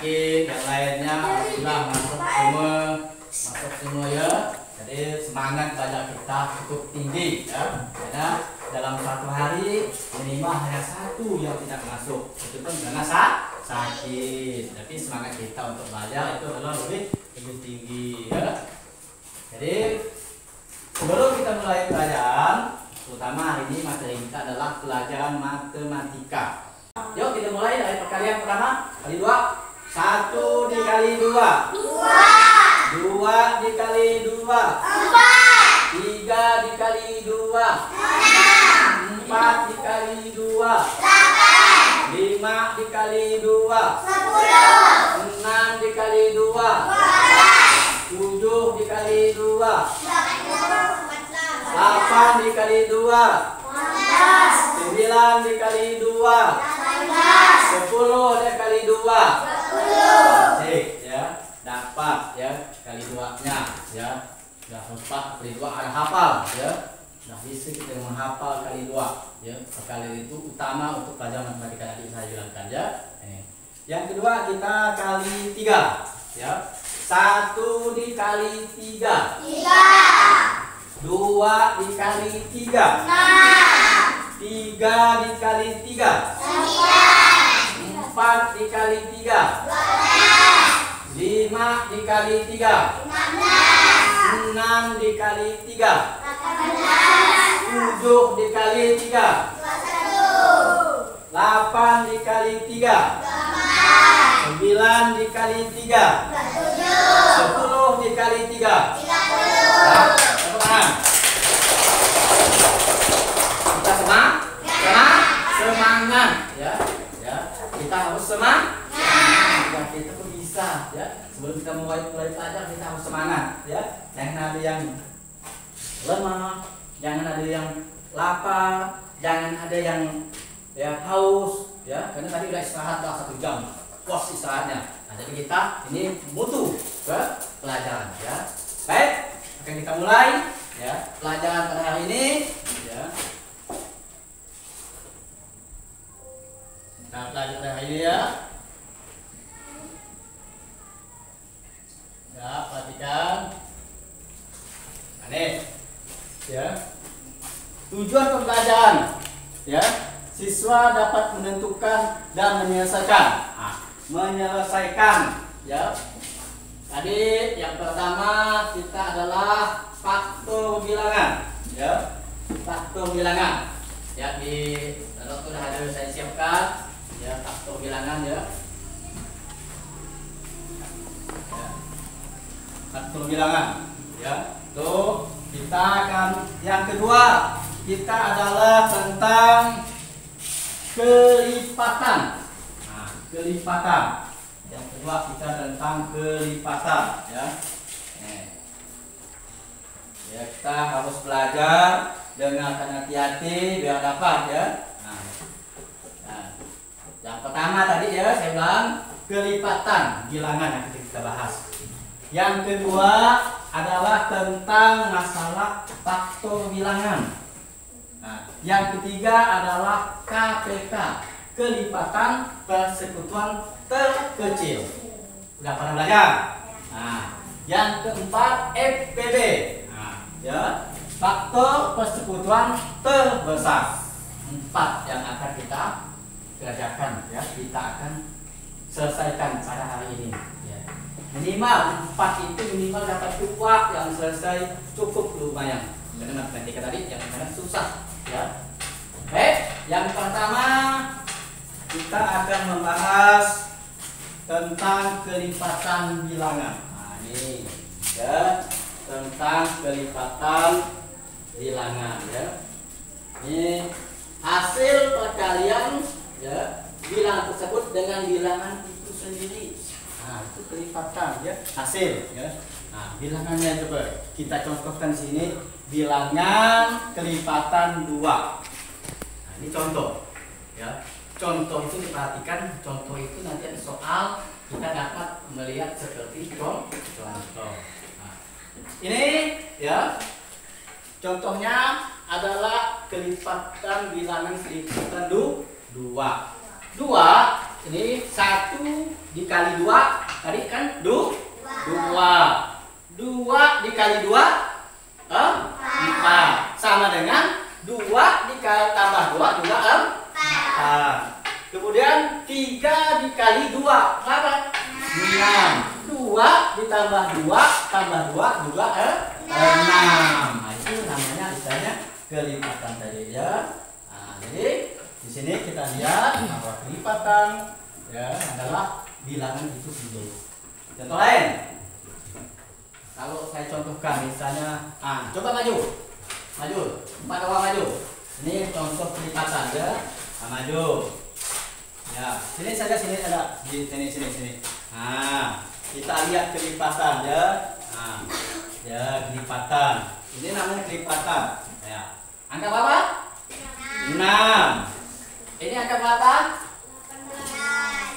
sakit, yang lainnya alhamdulillah masuk semua ya. Jadi semangat belajar kita cukup tinggi ya. Karena dalam satu hari minimal hanya satu yang tidak masuk, itu pun karena sakit. Tapi semangat kita untuk belajar itu adalah lebih tinggi ya. pelajaran matematika. Yuk kita mulai dari perkalian pertama. Kali 2. 1 dikali 2. 2 dikali 2. 3 dikali 2. 4 dikali 2. 5 dikali 2. 6 dikali 2. 7 dikali 2. 8 dikali 2. 9 dikali 2. 10 dikali 2. Cek ya, dapat ya kali 2-nya ya. Sudah 4 kali 2 ada hafal ya. Nah, bisa kita menghafal kali 2 ya. Kali itu utama untuk pelajaran matematika nanti saya jelaskan ya. Yang kedua kita kali 3 ya. 1 dikali 3. 2 dikali 3. 3 dikali 3. 4 dikali 3. 5 dikali 3. 6 dikali 3. 7 dikali 3. 8 dikali 3. 9 dikali 3. 10 dikali 3. Nah, tepuk tangan. Kita semangat ya. Ya, kita harus semangat. Ya, kita pun bisa ya. Sebelum kita mulai belajar kita harus semangat ya. Jangan ada yang lemah, jangan ada yang lapar, jangan ada yang ya haus ya. Karena tadi udah istirahat 1 jam. Pos istirahatnya. Nah, jadi kita ini butuh ke pelajaran ya. Baik, akan kita mulai ya pelajaran pada hari ini ya. Nah, pelajaran pada hari ini ya. Ya, perhatikan. Aneh ya. Tujuan pembelajaran ya. Siswa dapat menentukan dan menyelesaikan. Menyelesaikan ya. Tadi yang pertama kita adalah faktor bilangan ya. Faktor bilangan ya, di note sudah ada saya siapkan ya, faktor bilangan ya. Faktor bilangan ya. Tuh, kita akan yang kedua kita adalah tentang kelipatan. Nah, kelipatan. Yang kedua kita tentang kelipatan ya. Ya, kita harus belajar dengan hati-hati biar dapat ya. Nah, yang pertama tadi ya saya bilang kelipatan bilangan yang kita bahas. Yang kedua adalah tentang masalah faktor bilangan. Nah, yang ketiga adalah KPK, kelipatan persekutuan terkecil. Udah pernah belajar? Nah, yang keempat FPB. Nah, ya, faktor persekutuan terbesar. 4 yang akan kita kerjakan ya, kita akan selesaikan pada hari ini ya. Minimal 4 itu minimal dapat 2 yang selesai cukup lumayan. Karena matematika tadi yang kadang susah ya. Baik, yang pertama kita akan membahas tentang kelipatan bilangan. Nah, ini ya, tentang kelipatan bilangan ya. Ini hasil perkalian ya bilangan tersebut dengan bilangan itu sendiri. Nah, itu kelipatan ya, hasil ya. Nah, bilangannya coba kita contohkan sini, bilangan kelipatan 2. Nah, ini contoh ya. Contoh itu diperhatikan, contoh itu nanti ada soal kita dapat melihat seperti contoh. Nah, ini ya contohnya adalah kelipatan bilangan kelipatan 2. 2 ini 1 dikali 2 tadi kan 2 dikali 2 4 sama dengan 2 dikali tambah 2 juga 4. Kemudian 3 dikali 2 berapa? 6. 2 ditambah 2 tambah 2 juga 6. Nah, itu namanya istilahnya kelipatan tadi ya. Nah, Jadi di sini kita lihat bahwa kelipatan ya adalah bilangan itu sendiri. Contoh lain, kalau saya contohkan misalnya, coba maju, 4 orang maju. Ini contoh kelipatan ya, maju. Ya, sini saja, sini ada, sini. Kita lihat kelipatan ya. Ya kelipatan. Ini namanya kelipatan. Ya. Angka berapa? 6. Ini angka berapa?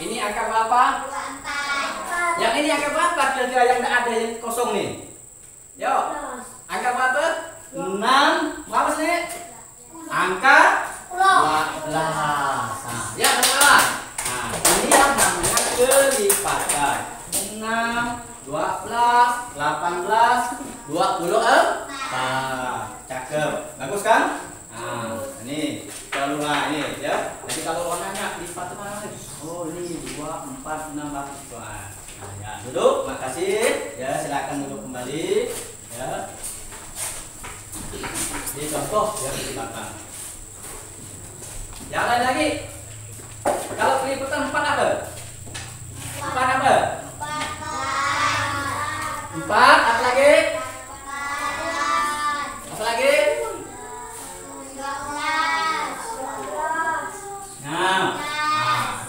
Ini angka berapa? 24. Yang ini angka berapa? Kira-kira yang tidak ada yang kosong nih. Yuk. Angka berapa? 6. Berapa sini? Angka 12. Ya, teman-teman. Ini yang namanya kelipatan. 6, 12, 18, 24. Cakep. Bagus kan? Ini kalau ini ya. Jadi kalau orang nanya lipat mana? Oh, ini 2, 4, 6, 8. Ya, duduk. Makasih. Ya, silakan duduk kembali. Ya. Ini contoh ya kelipatan. Yang lain lagi. Kalau kelipatan 4 apa? 4 apa? 4 apa lagi? Apa lagi?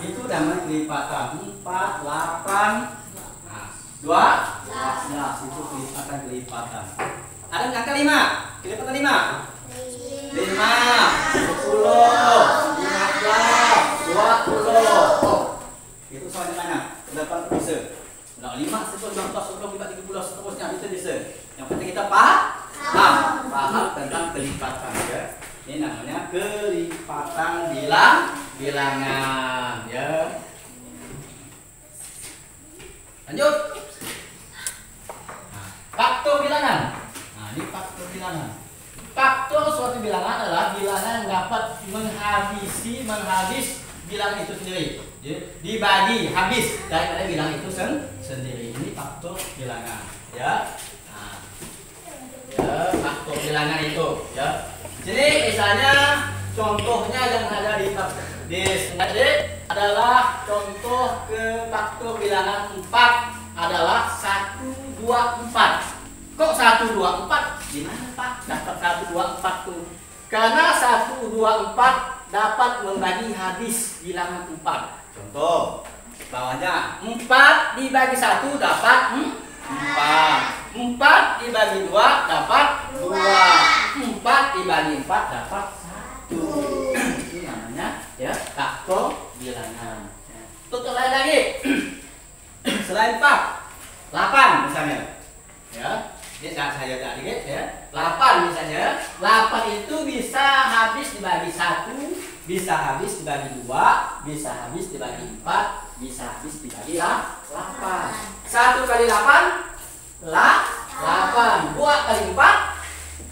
Itu namanya kelipatan 4, 8, 12. Itu kelipatan. Ada angka 5? Kelipatan 5? 5, 10, 15, 20. Itu soalnya mana? Berapa bisa? Udah 5, 10, 15, 20, 30, seterusnya bisa. Yang penting kita paham tentang kelipatan ya. Ini namanya kelipatan bilangan ya. Lanjut. Faktor bilangan. Ini faktor bilangan. Faktor suatu bilangan adalah bilangan yang dapat menghabis bilangan itu sendiri. Dibagi habis daripada bilangan itu sendiri. Ini faktor bilangan ya. Ya, faktor bilangan itu ya. Jadi misalnya contohnya yang ada di sini adalah contoh ke faktor bilangan 4 adalah 1, 2, 4. Kok 1, 2, 4? Gimana Pak? Dapat 1, 2, 4 tuh. Karena 1, 2, 4 dapat membagi habis bilangan 4. Contoh bawahnya 4 dibagi 1 dapat 4. 4 dibagi 2 dapat 2. 4 dibagi 4 dapat 1. Ini namanya ya faktor bilangan. Contoh lain lagi. Selain 4, 8 misalnya. Ya. Ini saya tadi ya. 8 misalnya. 8 itu bisa habis dibagi 1, bisa habis dibagi 2, bisa habis dibagi 4, bisa habis dibagi 8. 1 kali 8 8, 2 kali 4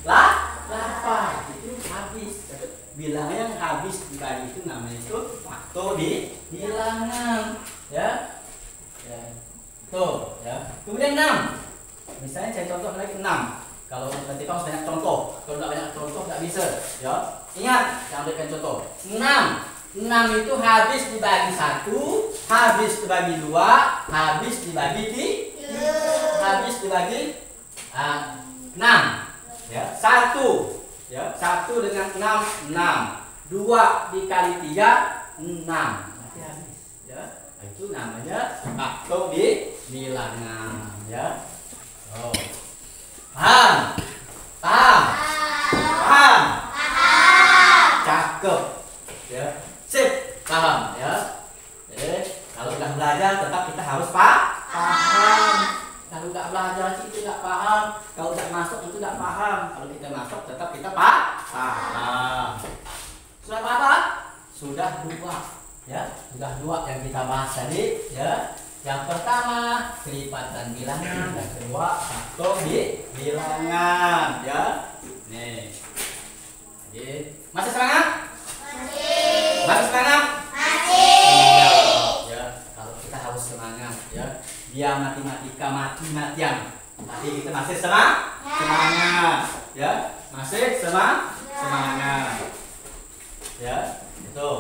8. Itu habis. Bilangan yang habis dibagi itu namanya itu faktor bilangan ya. Tuh ya. Kemudian 6. Misalnya saya contoh lagi 6. Kalau nanti kamu banyak contoh, kalau tidak banyak contoh tidak bisa ya. Ingat, saya ambilkan contoh 6 itu habis dibagi 1, habis dibagi 2, habis dibagi 3, habis dibagi 6 ya. 1 ya, 1 dengan 6, 2 dikali 3 6. Nanti habis ya. Itu namanya faktor bilangan ya. Oh. Paham? Cakep ya. Sip, paham ya. Jadi kalau udah belajar tetap kita harus paham. Kalau nggak belajar itu nggak paham. Kalau nggak masuk itu nggak paham. Kalau kita masuk tetap kita paham. Sudah apa? Sudah 2 ya. Sudah 2 yang kita bahas tadi ya. Yang pertama kelipatan bilangan, yang kedua faktor bilangan ya. Nih. Jadi, masih semangat? Masih semangat? Ya, kalau kita harus semangat ya. Dia matematika mati-matian. Tapi kita masih semangat ya. Masih semangat. Ya, itu.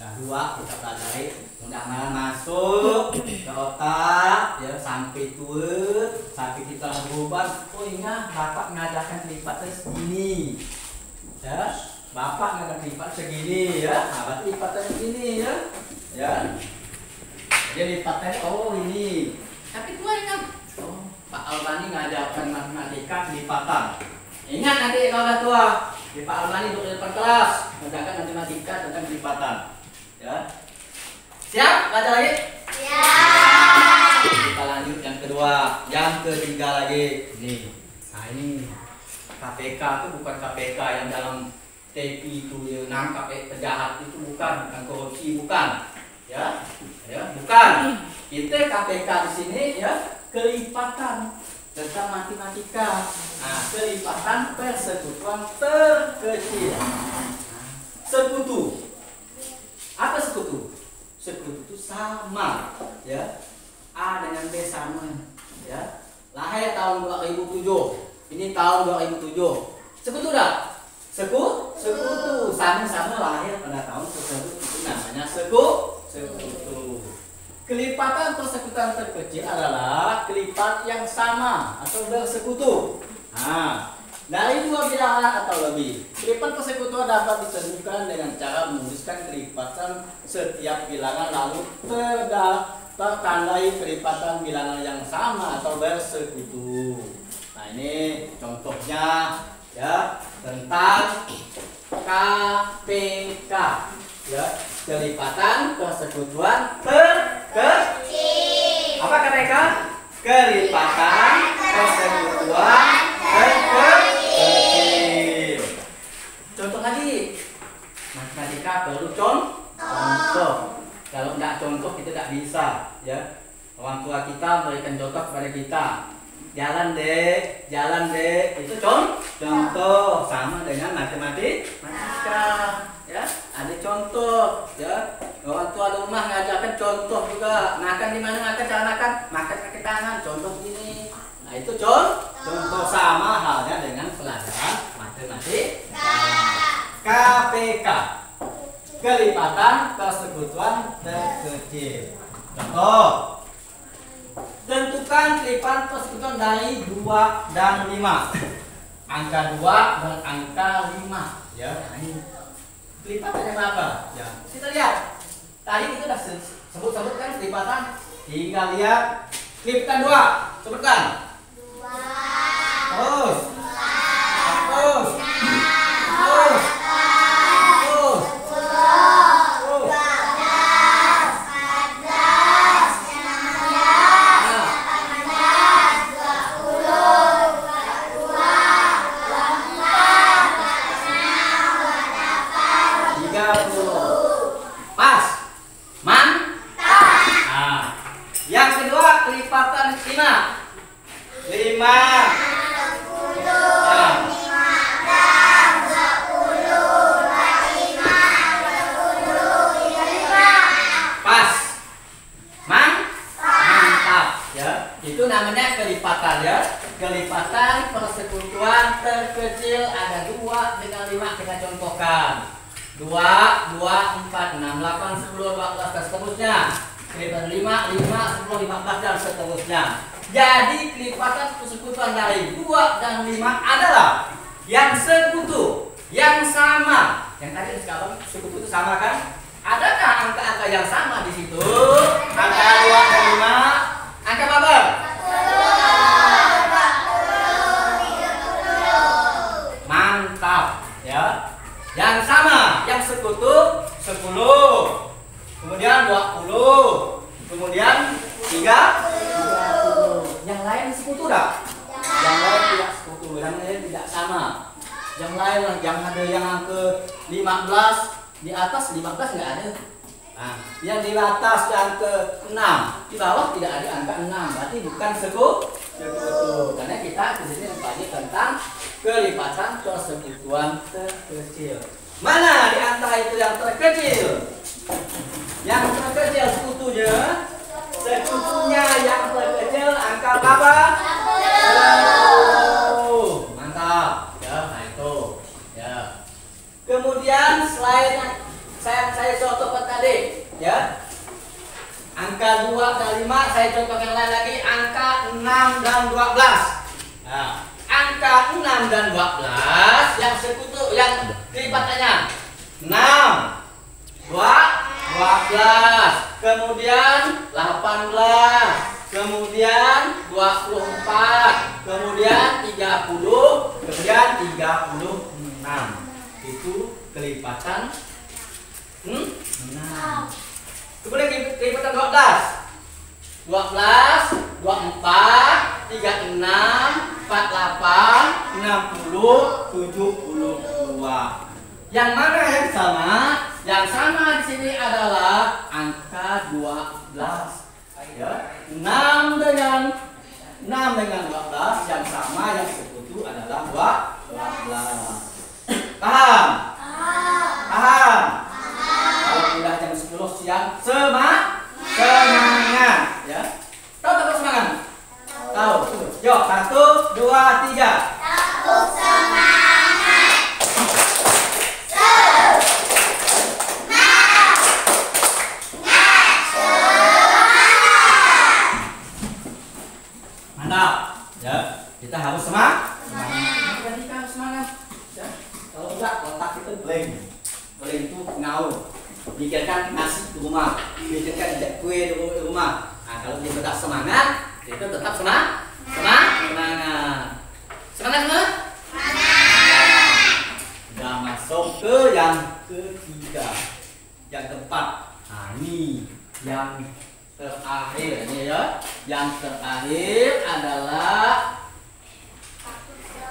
Nah, 2 kita pelajari mudah-mudahan masuk ke otak ya sampai tua, sampai kita berubah. Oh ingat bapak mengajarkan lipat segini. Ya, bapak mengajarkan lipat segini ya. Nah, berarti lipatnya segini ya. Ya. Jadi lipatnya oh ini. Tapi tua ingat. Oh, Pak Albani mengajarkan matematika lipatan. Ingat nanti kalau udah tua, di Pak Albani untuk depan kelas mengajarkan matematika tentang lipatan. Ya. Siap? Baca lagi? Siap. Kita lanjut yang kedua, yang ketiga lagi. Nih. Nah, ini KPK itu bukan KPK yang dalam TPI itu ya, nangkap penjahat itu bukan korupsi bukan. Ya. Ya, bukan. Kita KPK di sini ya kelipatan tentang matematika. Nah, kelipatan persekutuan terkecil. Sekutu. Apa sekutu? Sekutu itu sama, ya. A dengan B sama, ya. Lahir tahun 2007. Ini tahun 2007. Sekutu dah. Sekutu sama-sama lahir pada tahun tersebut itu namanya sekutu. Kelipatan persekutuan terkecil adalah kelipat yang sama atau bersekutu. Nah, dari 2 bilangan atau lebih, kelipat persekutuan dapat ditentukan dengan cara menuliskan kelipatan setiap bilangan lalu tertandai kelipatan bilangan yang sama atau bersekutu. Nah, ini contohnya ya tentang KPK ya, kelipatan persekutuan terkecil. Apa KPK? Kelipatan persekutuan terkecil. Contoh lagi, matematika perlu contoh. Kalau tidak contoh kita tidak bisa, ya. Orang tua kita memberikan contoh kepada kita. Jalan dek, itu contoh sama dengan matematika, ya. Ada contoh, ya. Orang tua di rumah ngajarkan contoh juga. Makan di mana makan, cara makan pakai tangan, contoh ini. Nah, itu contoh sama halnya dengan pelajaran matematika. KPK, kelipatan persekutuan terkecil. Contoh, tentukan kelipatan persekutuan dari 2 dan 5. Angka 2 dan angka 5. Ya, ini kelipatannya berapa? Ya, kita lihat. Tadi kita sudah sebut kan kelipatan. Tinggal lihat kelipatan 2. Sebutkan. 2. Terus. Terus. Terus. Kelipatan 5. Pas. Mantap ya. Itu namanya kelipatan ya. Kelipatan persekutuan terkecil ada 2 dengan 5 kita contohkan. 2, 4, 6, 8, 10, 12 dan seterusnya. Kelipatan 5, 10, 15 dan seterusnya. Jadi kelipatan persekutuan dari 2 dan 5 adalah yang sekutu, yang sama. Yang tadi sekarang sekutu itu sama kan? Adakah angka-angka yang sama di situ? Angka 2 dan 5. Angka berapa? 40. Mantap ya. Yang sama, yang sekutu 10. Kemudian 20. Kemudian 30. Yang lain sekutu dah? Yang lain tidak sekutu, yang lain tidak sama. Yang lain yang ada yang angka 15 di atas 15 nggak ada. Nah, yang di atas yang ke 6 di bawah tidak ada angka 6, berarti bukan sekutu. Karena kita di sini mempelajari tentang kelipatan persekutuan terkecil. Mana di antara itu yang terkecil? Yang terkecil sekutunya yang terkecil angka berapa? 10. Mantap ya, nah itu ya. Kemudian selain 2 dan 5. Saya contoh yang lain lagi, angka 6 dan 12. Nah, angka 6 dan 12 yang sekutu, yang kelipatannya 6, 12, kemudian 18, kemudian 24, kemudian 30, kemudian 36. Itu kelipatan 6. Kemudian kelipatan 12. 12, 24, 36, 48, 60, 72. Yang mana yang sama? Yang sama di sini adalah angka 12. Ya, 6 dengan 12 yang sama, yang sekutu adalah 12. Paham? Paham? Kalau udah jam 10 siang semangat ya. Tahu tak semangat? Tahu. Yuk, 1, 2, 3. Tahu semangat. Mantap. Ya, kita harus semangat. Jadi kita harus semangat. Ya. Kalau enggak, otak kita blank. Blank itu ngaur. Pikirkan nasi di rumah, pikirkan kue di rumah. Nah, kalau kita tetap semangat, kita tetap semangat. Semangat. Udah masuk ke yang ketiga, yang keempat. Nah, ini yang terakhir ini ya. Yang terakhir adalah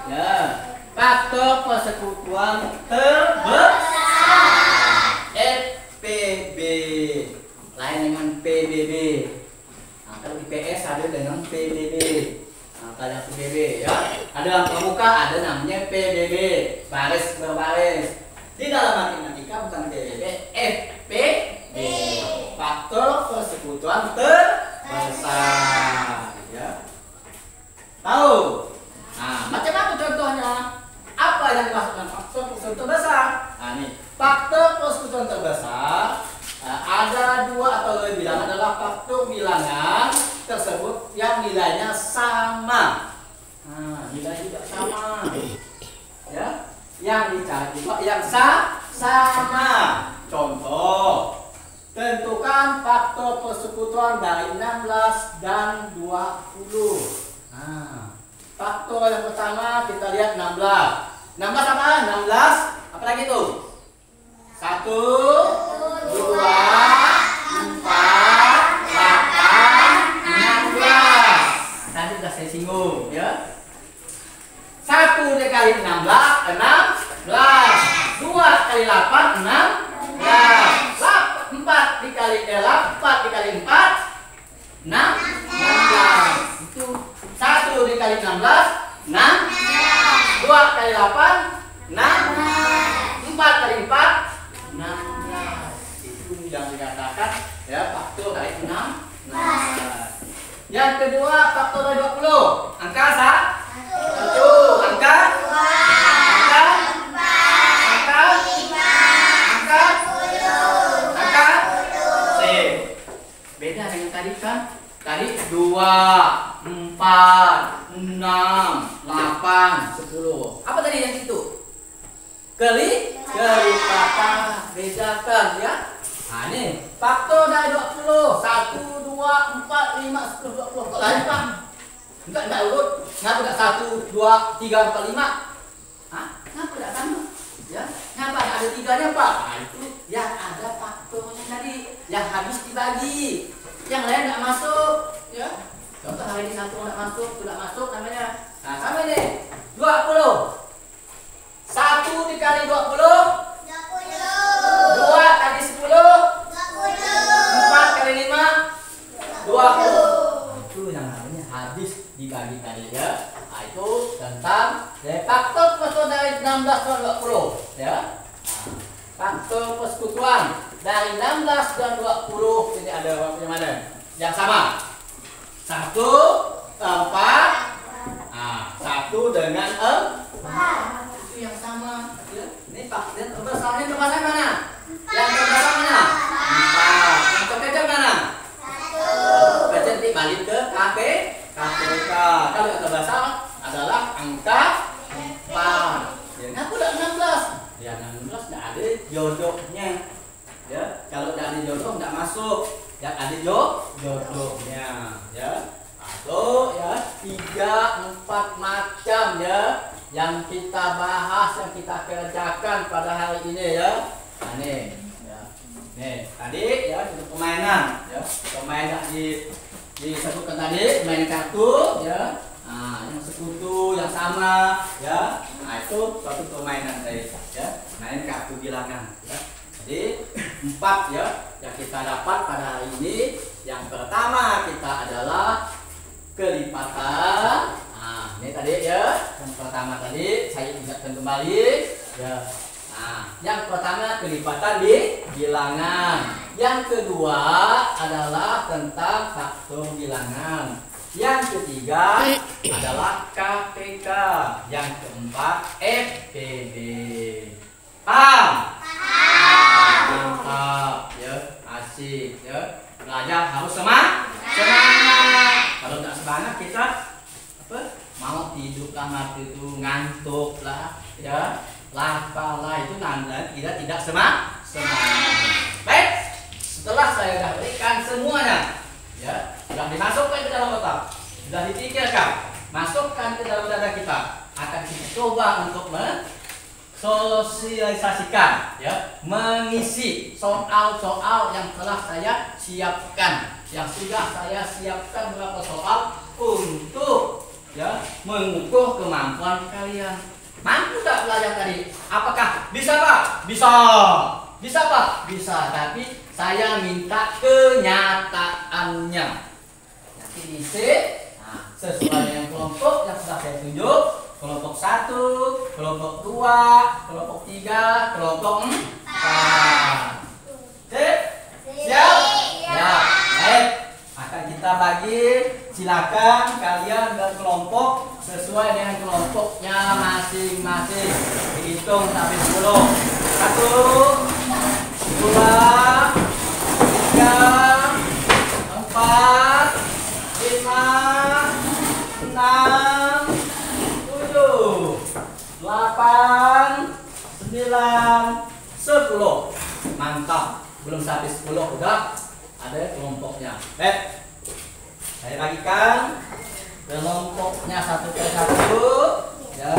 ya faktor persekutuan terbesar. FPB lain dengan PBB. Nah, kalau IPS ada dengan PBB. Nah, kalau PBB ya, ada yang pramuka, ada namanya PBB, baris berbaris. Di dalam matematika bukan PBB, FPB, faktor persekutuan terbesar. Ya, tahu? Nah, macam apa contohnya? Apa yang dimaksud dengan faktor persekutuan terbesar? Nah, ini faktor persekutuan terbesar ada 2 atau lebih bilangan adalah faktor bilangan tersebut yang nilainya sama. Nah, nilai juga sama. Ya, yang dicari juga yang sama. Contoh, tentukan faktor persekutuan dari 16 dan 20. Nah, faktor yang pertama kita lihat 16. 16 apa? 16 apa lagi tuh? 1, 2, 4, 8, 16. Tadi sudah saya singgung ya. 1 dikali 16, 16. 2 kali 8, 16. 4 dikali 4 dikali 4, 16. Itu 1 dikali 16, 6. 2 kali 8, 6. 4 kali 4, 16. Itu yang dikatakan ya faktor dari 16. Yang kedua faktor dari 20. Angka 1, angka 2, angka 4, angka 5, angka 10, angka 10. Beda dengan tadi kan? Tadi 2, 4, 6, 8, 10. Apa tadi yang itu? Kelipatan. Bedakan ya. Nah, ini faktor dari 20. 1, 2, 4, 5, 10, 20. Kok lain Pak? Enggak urut. Kenapa enggak 1, 2, 3, 4, 5? Hah? Kenapa enggak sama? Ya. Kenapa ada 3-nya Pak? Nah, itu yang ada faktornya tadi yang habis dibagi. Yang lain enggak masuk, ya. Contoh hari ini 1 enggak masuk, tidak masuk namanya. Nah, sama ini. 20. 1 dikali 20, 2 kali 10, 4 kali 5, 20. Itu yang namanya habis dibagi tadi ya. Nah, itu tentang ya, faktor persekutuan dari 16 dan 20 ya. Nah, faktor persekutuan dari 16 dan 20 ini ada yang mana? Yang sama. 1, 4. Nah, 1 dengan 4. Yang sama ya. Ini faktor terbesarnya terbesar mana? Yang terbesar mana? 4. Yang terkecil mana? 1. kembali ke KPK. Kalau kata bahasa adalah angka 4. Ya, kenapa udah 16? Ya 16 nggak ada jodohnya. Ya, kalau nggak ada jodoh nggak masuk. Ya ada jodohnya. Ya, atau ya 3, 4 macam ya yang kita bahas, yang kita kerjakan pada hari ini ya. Nah, nih, ya. Nih, tadi ya itu permainan ya. Permainan disebutkan tadi, main kartu ya. Nah, yang sekutu, yang sama ya. Nah, itu suatu permainan tadi ya. Main kartu bilangan ya. Jadi 4 ya yang kita dapat pada hari ini. Yang pertama kita adalah kelipatan. Nah, ini tadi ya. Yang pertama tadi saya ingatkan kembali ya. Nah, yang pertama kelipatan di bilangan. Yang kedua adalah tentang faktor bilangan. Yang ketiga adalah KPK. Yang keempat FPB. Paham? Mantap ya, asik ya. Belajar harus semangat. Kalau nggak semangat kita apa? Mau tidur lah, mati itu ngantuk lah ya. Lapalah itu nanda kita tidak semangat. Baik, setelah saya sudah berikan semuanya ya, sudah dimasukkan ke dalam otak, sudah dipikirkan, masukkan ke dalam dada kita, akan kita coba untuk sosialisasikan ya, mengisi soal-soal yang telah saya siapkan, yang sudah saya siapkan beberapa soal untuk ya mengukur kemampuan kalian. Mampu tak belajar tadi? Apakah bisa Pak? Bisa. Bisa Pak? Bisa. Tapi saya minta kenyataannya. Nanti diisi sesuai dengan kelompok yang sudah saya tunjuk. Kelompok 1, kelompok 2, kelompok 3, kelompok 4. Siap? Ya. Baik. Akan kita bagi. Silakan kalian berkelompok sesuai dengan kelompoknya masing-masing. Dihitung sampai 10. 1, 2, 3, 4, 5, 6, 7, 8, 9, 10. Mantap. Belum sampai 10 udah ada kelompoknya. Baik. Saya bagikan kelompoknya satu per satu ya.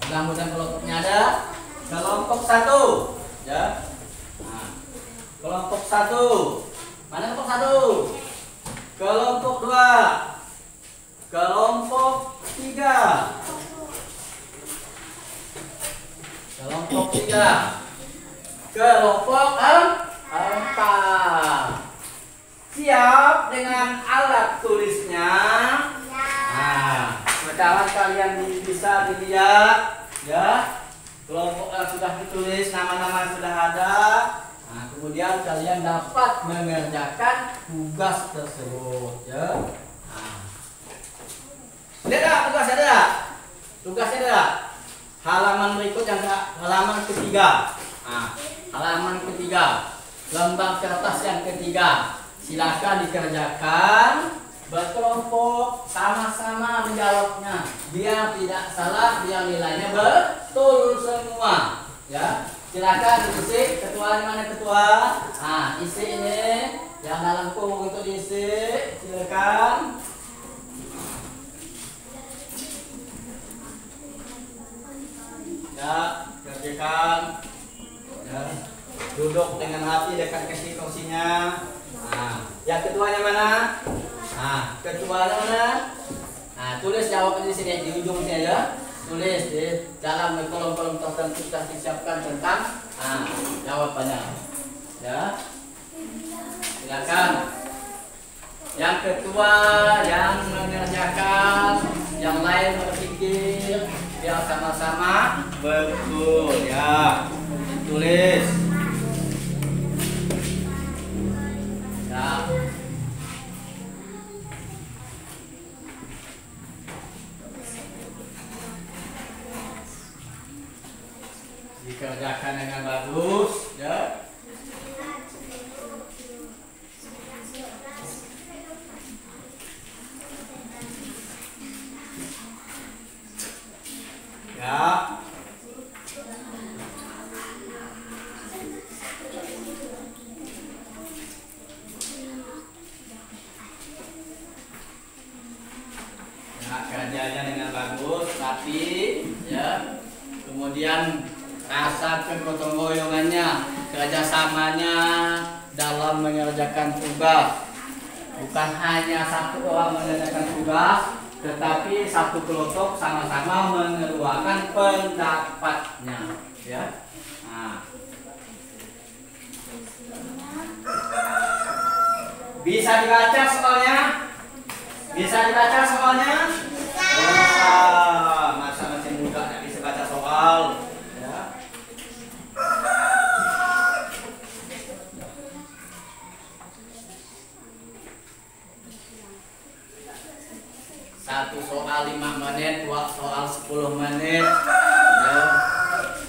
Mudah-mudahan kelompoknya ada. Kelompok 1 ya. Nah, kelompok 1. Mana kelompok 1? Kelompok 2. Kelompok 3. Kelompok 3. Kelompok 4. Siap dengan alat tulisnya. Nah, sekarang kalian bisa dilihat ya. Kelompok yang sudah ditulis, nama-nama sudah ada. Nah, kemudian kalian dapat mengerjakan tugas tersebut ya. Nah. Lihat tugasnya ada. Tugasnya ada. Halaman berikut yang halaman ketiga. Nah, halaman ketiga. Lembar kertas yang ketiga. Silakan dikerjakan berkelompok, sama-sama menjawabnya biar tidak salah, biar nilainya betul semua ya. Silakan diisi. Ketua mana ketua? Nah, isi ini yang dalam kurung itu diisi. Silakan. Ya, kerjakan ya. Duduk dengan hati dekat ke kursinya. Nah, yang ketuanya mana? Nah, ketuanya mana? Nah, tulis jawabannya di sini di ujung sini ya. Tulis di dalam kolom-kolom tertentu sudah disiapkan tentang jawabannya. Ya. Silakan. Yang ketua yang mengerjakan, yang lain berpikir biar sama-sama betul ya. Tulis. Ya. Dikerjakan dengan bagus ya. rapi, ya. Kemudian rasakan gotong royongannya, kerjasamanya dalam mengerjakan tugas. Bukan hanya satu orang mengerjakan tugas, tetapi satu kelompok sama-sama mengeluarkan pendapatnya, ya. Nah. Bisa dibaca soalnya? Bisa dibaca soalnya? Bisa. Masa masih muda nggak bisa baca soal, ya. Satu soal 5 menit, dua soal 10 menit, ya.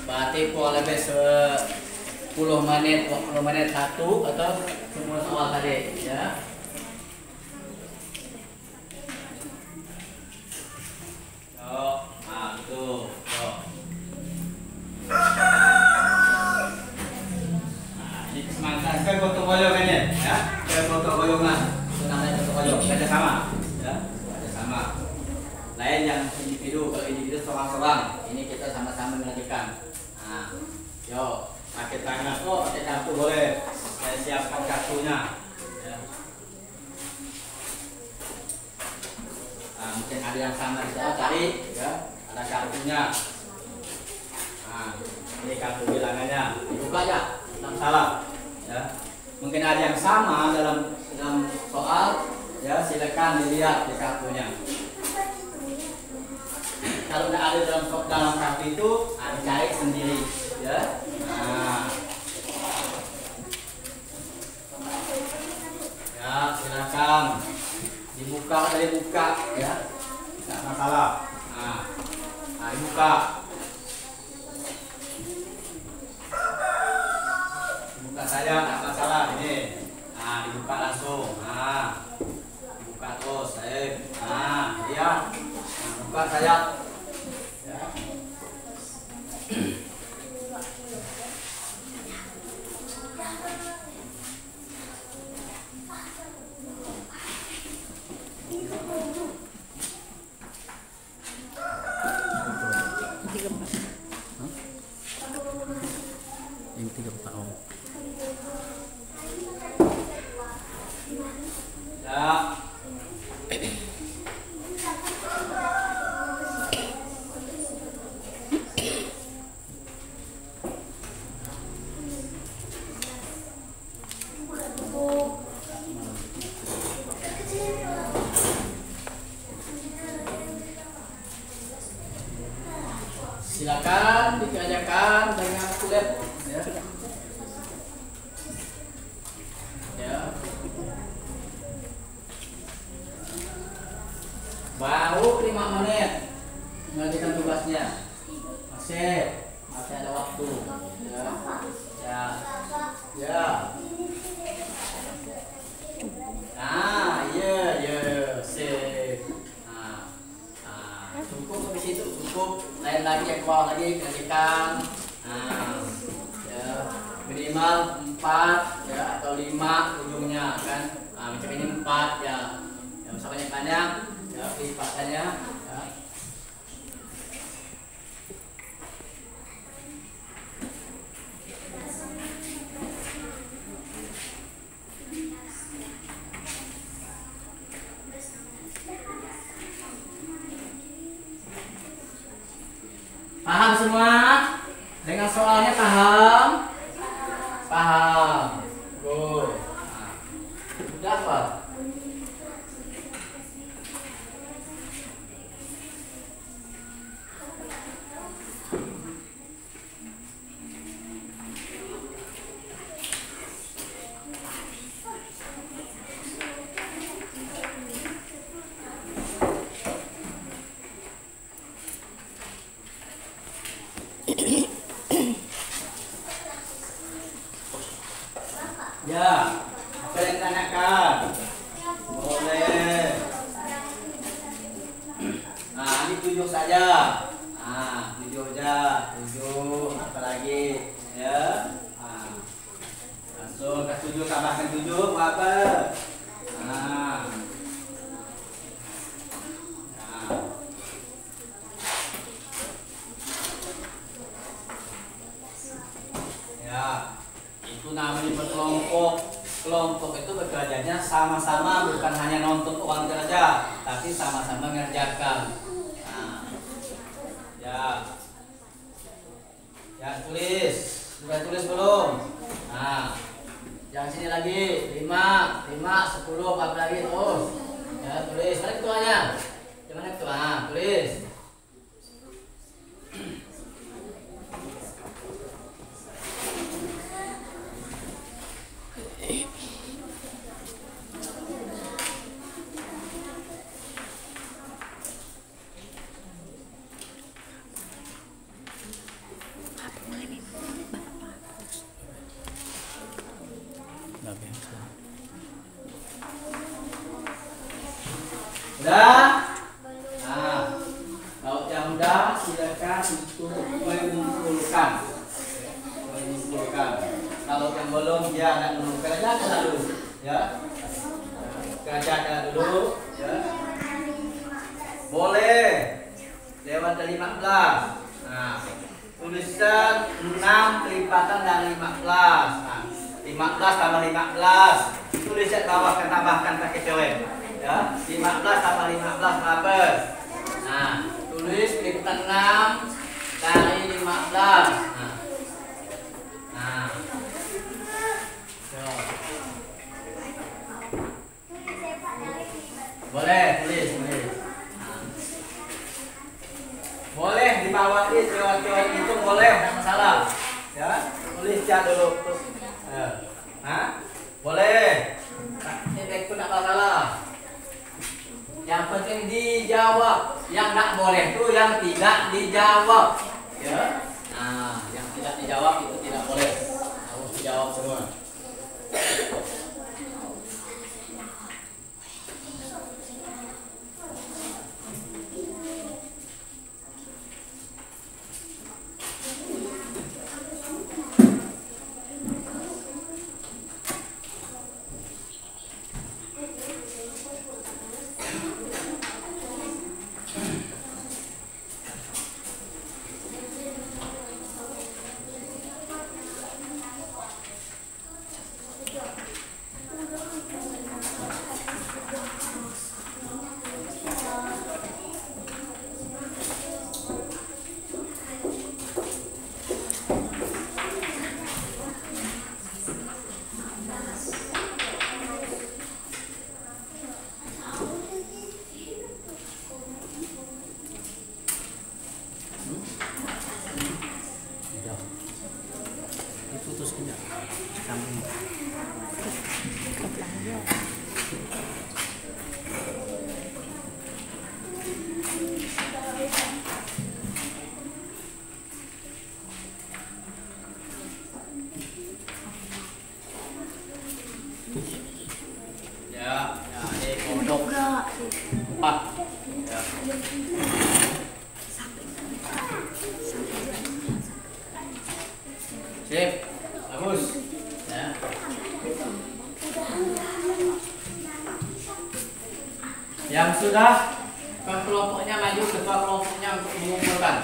Berarti kurang lebih 10 menit, 20 menit satu atau semua soal tadi, ya. Nah itu, Nah, ini kesemangat ke gotong royongannya, ya. Ke gotong royongan, itu namanya gotong royong, kerja sama, ya. Sama. Lain yang individu, kalau individu seorang-seorang, ini kita sama-sama mengerjakan. Nah, yo, pakai tangan, pakai kartu boleh. Saya siapkan kartunya. Ya. Nah, mungkin ada yang sama di sana cari, ya. Ada kartunya. Nah, ini kartu bilangannya. Dibuka ya, tidak salah. Ya. Mungkin ada yang sama dalam soal. Ya, silakan dilihat di kartunya. Kalau tidak ada dalam kartu itu, dicari sendiri, ya. Nah, ya silakan dibuka dari buka, ya, tidak masalah. Nah, dibuka saja, tidak masalah ini. Nah, dibuka langsung. Nah, dibuka terus, nah, lihat. Nah, buka saja. Ya. Yang 34 orang. Ya. Silakan dikerjakan dengan kulit, ya. Ya. Baru 5 menit mengerjakan tugasnya. Masih ada waktu. Ya. Ya. Ya. Nah, ya, sip. Cukup sampai situ, cukup. Lain lagi yang bawah lagi kerjakan. Nah, ya, minimal 4, ya, atau 5 ujungnya kan. Nah, macam ini 4, ya. Yang usah banyak-banyak, ya, lipatannya, ya. Paham semua? Dengan soalnya paham? Paham. Good. Nah, udah apa? Ya, apa yang ditanyakan? Boleh. Nah, ini 7 saja. Nah, 7 aja. 7, apa lagi? Ya. Nah, langsung ke 7, tambahkan 7, apa? Nah. Nah. volunteer aja, tapi sama-sama mengerjakan. Nah, ya tulis, sudah tulis belum? Nah, yang sini lagi 5, 10, apa lagi terus? Ya tulis, mana ketuanya? Gimana ketua? Nah, tulis. Udah? Nah, kalau yang udah silakan untuk mengumpulkan. Kalau yang belum dia akan mengumpulkan aja dulu, ya. Kerjakan dulu, ya. Boleh lewat dari 15. Nah, tuliskan 6 kelipatan dari 15. Nah, 15 tambah 15. Tuliskan bawah, tambahkan pakai coret. Ya, 15 tambah 15 berapa? Nah, tulis kelipatan 6 dari 15. Nah. Boleh tulis, boleh. Boleh di bawah ini coret itu boleh, tidak masalah. Ya, tulis aja dulu. Boleh. Ini pun tidak masalah. Yang penting dijawab. Yang tidak boleh itu yang tidak dijawab. Ya. Nah, yang tidak dijawab itu tidak boleh. Harus dijawab semua. Sip, bagus. Ya. Yang sudah ke kelompoknya maju, ketua kelompoknya untuk mengumpulkan.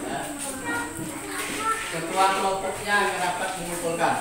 Ya. Ketua kelompoknya yang dapat mengumpulkan.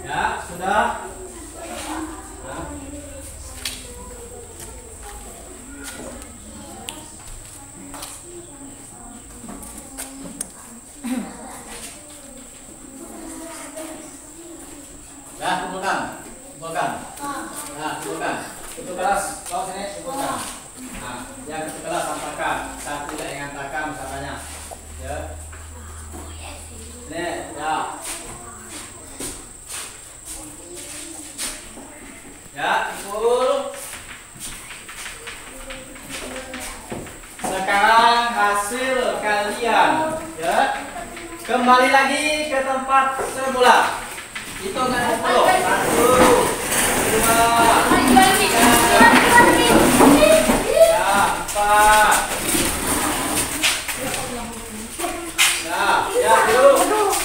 Ya, sudah. Ya, kumpulkan. Nah, kumpulkan. Itu kelas, kau sini kumpulkan. Nah, yang itu kelas sampaikan. Saya tidak ingin antarkan misalnya. Ya. Nih, ya. Ya, kumpul. Sekarang hasil kalian, ya. Kembali lagi ke tempat semula. Hitungan 10. 1, 2, 3, 4. Nah, ya duduk.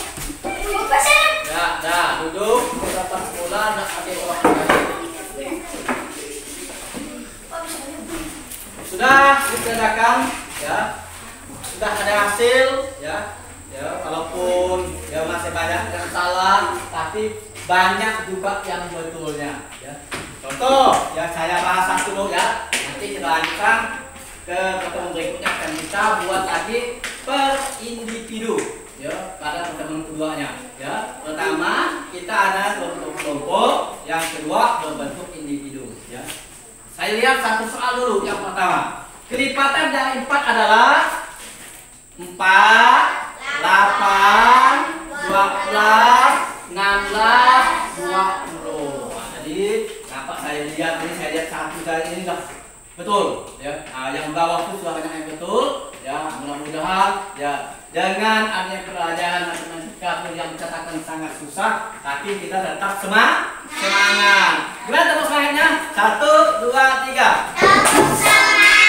Ya, duduk. Kita pas bola nak pakai orang lain. Sudah dikerjakan, ya. Sudah ada hasil, ya. Ya, walaupun ya masih banyak yang salah, tapi banyak juga yang betulnya, ya. Contoh, ya saya bahas dulu ya. Nanti kita lanjutkan ke pertemuan berikutnya akan kita buat lagi per individu, ya, pada pertemuan keduanya, ya. Pertama kita ada berbentuk kelompok, yang kedua berbentuk individu, ya. Saya lihat satu soal dulu. Yang pertama, kelipatan dari 4 adalah 4, 8, 12, 16, 20. Nah, jadi nampak saya lihat satu dari ini sudah betul, ya. Nah, yang bawah itu sudah banyak yang betul, ya. Mudah-mudahan ya dengan adanya pelajaran matematika yang dikatakan sangat susah, tapi kita tetap semangat. Gimana tepuk semangatnya? 1, 2, 3. Tepuk semangat.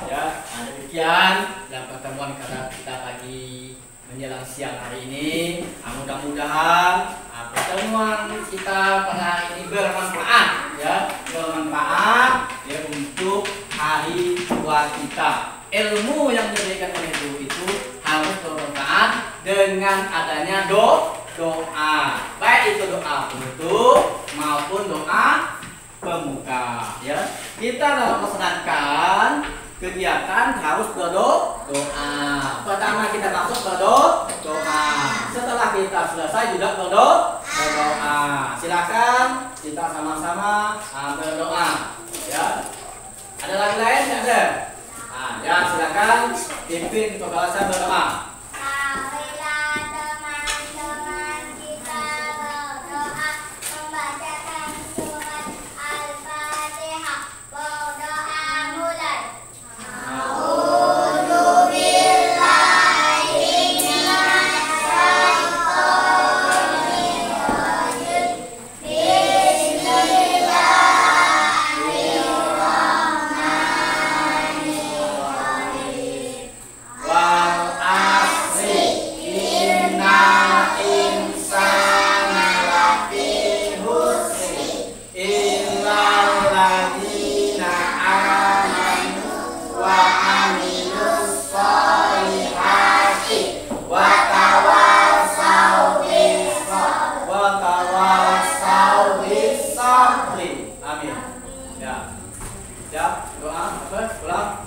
Ya, nah demikian dan pertemuan kita pagi menjelang siang hari ini. Mudah-mudahan pertemuan kita pada hari ini bermanfaat, ya, ya untuk hari tua kita. Ilmu yang diberikan oleh guru itu harus bermanfaat dengan adanya doa, baik itu doa penutup maupun doa pemuka, ya. Kita dalam melaksanakan kegiatan harus berdoa. Pertama kita masuk berdoa. Setelah kita selesai juga berdoa. Silakan kita sama-sama berdoa, ya. Ada lagi lain? Tidak ada. Nah, ya silakan pimpin kepala saya berdoa. Marilah teman-teman kita berdoa, membacakan surat Al-Fatihah. Berdoa mulai. Amin. Ya. Siap, doa apa? Pulang.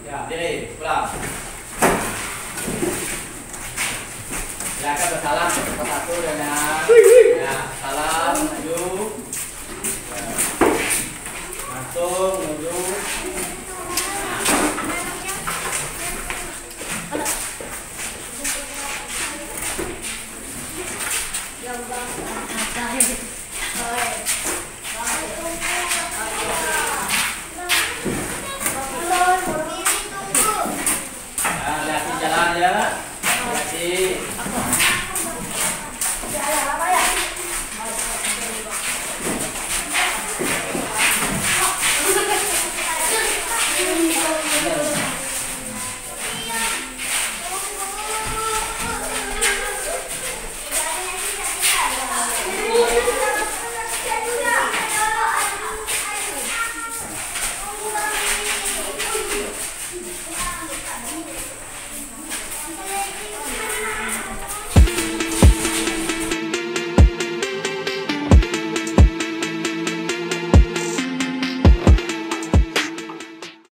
Ya, diri, pulang. Silakan bersalam satu dengan